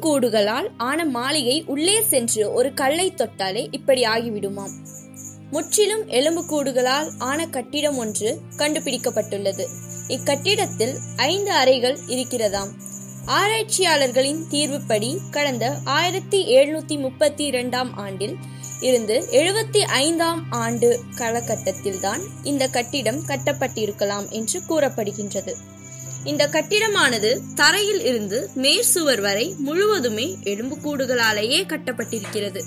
கூடுகளால் ஆன மாளிகை உள்ளே சென்று ஒரு கல்லை தொட்டாலே இப்படி ஆகிவிடுமாம். முற்றிலும் எலும்பு கூடுகளால் ஆன கட்டிடம் ஒன்று கண்டுபிடிக்கப்பட்டுள்ளது. இக்கட்டிடத்தில் 5 அறைகள் இருக்கிறதாம். ஆராய்ச்சியாளர்களின் தீர்வுப்படி கடந்த 1732 ஆண்டில் இருந்து 75ஆம் ஆண்டு காலகட்டத்தில்தான் இந்த கட்டிடம் கட்டப்பட்டிருக்கலாம் என்று கூறப்படுகின்றது. இந்த கட்டிடமானது தரையில் இருந்து மேற்சுவர் வரை முழுவதுமே எலும்புக்கூடுகளாலேயே கட்டப்பட்டிருக்கிறது.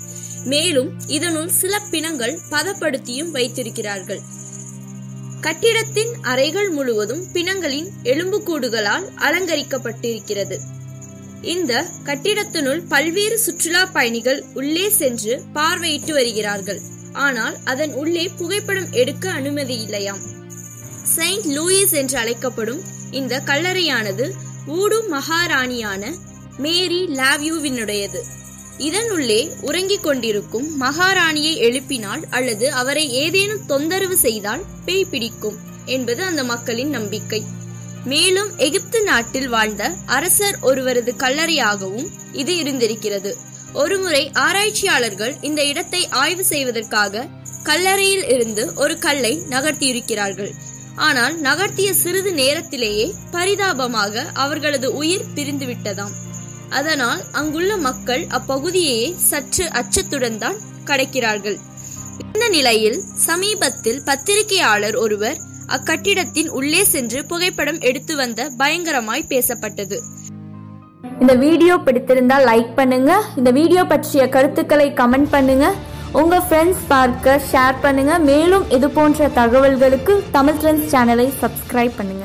மேலும் இதனுள் சில பிணங்கள் பதப்படுத்தியும் வைத்திருக்கிறார்கள். கட்டிடத்தின் அறைகள் முழுவதும் பிணங்களின் எலும்புக்கூடுகளால் அலங்கரிக்கப்பட்டிருக்கிறது. இந்த கட்டிடத்தினுள் பல்வேறு சுற்றுலா பயணிகள் உள்ளே சென்று பார்வையிட்டு வருகிறார்கள். ஆனால் அதன் உள்ளே புகைப்படம் எடுக்க அனுமதி இல்லையாம். செயின்ட் லூயிஸ் என்று அழைக்கப்படும் இந்த கல்லறையானது ஊடு மகாராணியான மேரி லாவ்யூவினுடையது. இதனுள்ளே உறங்கிக் கொண்டிருக்கும் மகாராணியை எழுப்பினால் அல்லது அவரை ஏதேனும் தொந்தரவு செய்தால் பேய் பிடிக்கும் என்பது அந்த மக்களின் நம்பிக்கை. மேலும் எகிப்து நாட்டில் வாழ்ந்த அரசர் ஒருவரது கல்லறையாகவும் இது இருந்திருக்கிறது. ஒருமுறை ஆராய்ச்சியாளர்கள் இந்த இடத்தை ஆய்வு செய்வதற்காக கல்லறையில் இருந்து ஒரு கல்லை நகர்த்தியிருக்கிறார்கள். ஆனால் நகர்த்திய சிறிது நேரத்திலேயே பரிதாபமாக அவர்களது உயிர் பிரிந்துவிட்டதாம். அதனால் அங்குள்ள மக்கள் அப்பகுதியையே சற்று அச்சத்துடன் தான் கடக்கிறார்கள். இந்த நிலையில் சமீபத்தில் பத்திரிகையாளர் ஒருவர் அக்கட்டிடத்தின் உள்ளே சென்று புகைப்படம் எடுத்து வந்த பயங்கரமாய் பேசப்பட்டது. இந்த வீடியோ பிடித்திருந்தால் லைக் பண்ணுங்க. இந்த வீடியோ பற்றிய கருத்துக்களை கமெண்ட் பண்ணுங்க. உங்க ஃப்ரெண்ட்ஸ் பார்க்க ஷேர் பண்ணுங்க. மேலும் இது போன்ற தகவல்களுக்கு தமிழ் ட்ரெண்ட்ஸ் சேனலை சப்ஸ்கிரைப் பண்ணுங்க.